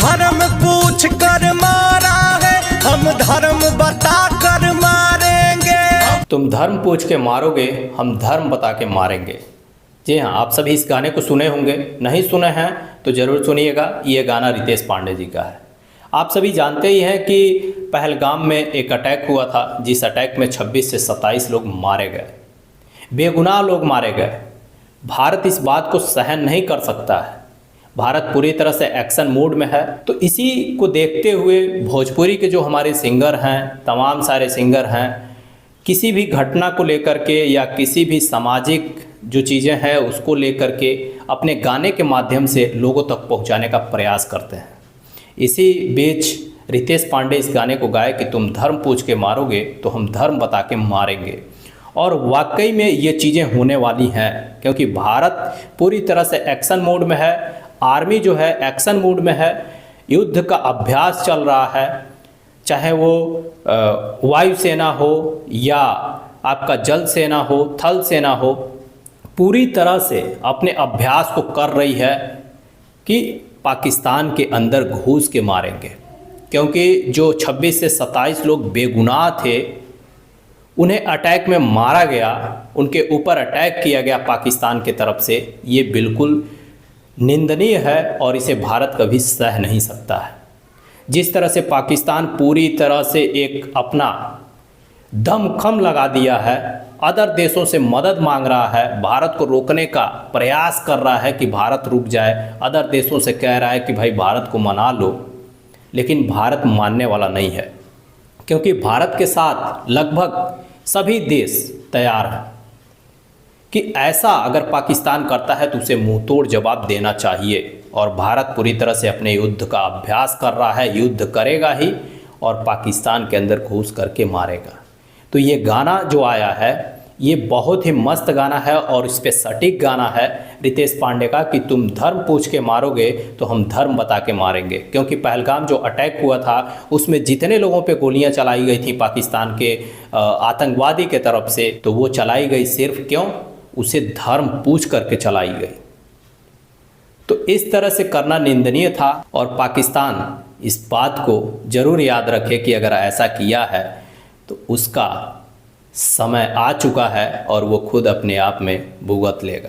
धर्म पूछ कर मारा है, हम धर्म बता कर मारेंगे। तुम धर्म पूछ के मारोगे, हम धर्म बता के मारेंगे। जी हाँ, आप सभी इस गाने को सुने होंगे, नहीं सुने हैं तो ज़रूर सुनिएगा। ये गाना रितेश पांडे जी का है। आप सभी जानते ही हैं कि पहलगाम में एक अटैक हुआ था, जिस अटैक में 26 से 27 लोग मारे गए, बेगुनाह लोग मारे गए। भारत इस बात को सहन नहीं कर सकता है। भारत पूरी तरह से एक्शन मोड में है। तो इसी को देखते हुए भोजपुरी के जो हमारे सिंगर हैं, तमाम सारे सिंगर हैं, किसी भी घटना को लेकर के या किसी भी सामाजिक जो चीज़ें हैं उसको लेकर के अपने गाने के माध्यम से लोगों तक पहुंचाने का प्रयास करते हैं। इसी बीच रितेश पांडे इस गाने को गाए कि तुम धर्म पूछ के मारोगे तो हम धर्म बता के मारेंगे। और वाकई में ये चीज़ें होने वाली हैं, क्योंकि भारत पूरी तरह से एक्शन मोड में है। आर्मी जो है एक्शन मोड में है, युद्ध का अभ्यास चल रहा है, चाहे वो वायुसेना हो या आपका जल सेना हो, थल सेना हो, पूरी तरह से अपने अभ्यास को कर रही है कि पाकिस्तान के अंदर घुस के मारेंगे। क्योंकि जो 26 से 27 लोग बेगुनाह थे, उन्हें अटैक में मारा गया, उनके ऊपर अटैक किया गया पाकिस्तान की तरफ से। ये बिल्कुल निंदनीय है और इसे भारत कभी सह नहीं सकता है। जिस तरह से पाकिस्तान पूरी तरह से एक अपना दमखम लगा दिया है, अदर देशों से मदद मांग रहा है, भारत को रोकने का प्रयास कर रहा है कि भारत रुक जाए, अदर देशों से कह रहा है कि भाई भारत को मना लो, लेकिन भारत मानने वाला नहीं है। क्योंकि भारत के साथ लगभग सभी देश तैयार हैं कि ऐसा अगर पाकिस्तान करता है तो उसे मुंहतोड़ जवाब देना चाहिए। और भारत पूरी तरह से अपने युद्ध का अभ्यास कर रहा है, युद्ध करेगा ही और पाकिस्तान के अंदर घुस करके मारेगा। तो ये गाना जो आया है ये बहुत ही मस्त गाना है और इस पे सटीक गाना है रितेश पांडे का कि तुम धर्म पूछ के मारोगे तो हम धर्म बता के मारेंगे। क्योंकि पहलगाम जो अटैक हुआ था उसमें जितने लोगों पे गोलियां चलाई गई थी पाकिस्तान के आतंकवादी के तरफ से, तो वो चलाई गई सिर्फ क्यों? उसे धर्म पूछ करके चलाई गई। तो इस तरह से करना निंदनीय था और पाकिस्तान इस बात को ज़रूर याद रखे कि अगर ऐसा किया है तो उसका समय आ चुका है और वो खुद अपने आप में भुगत लेगा।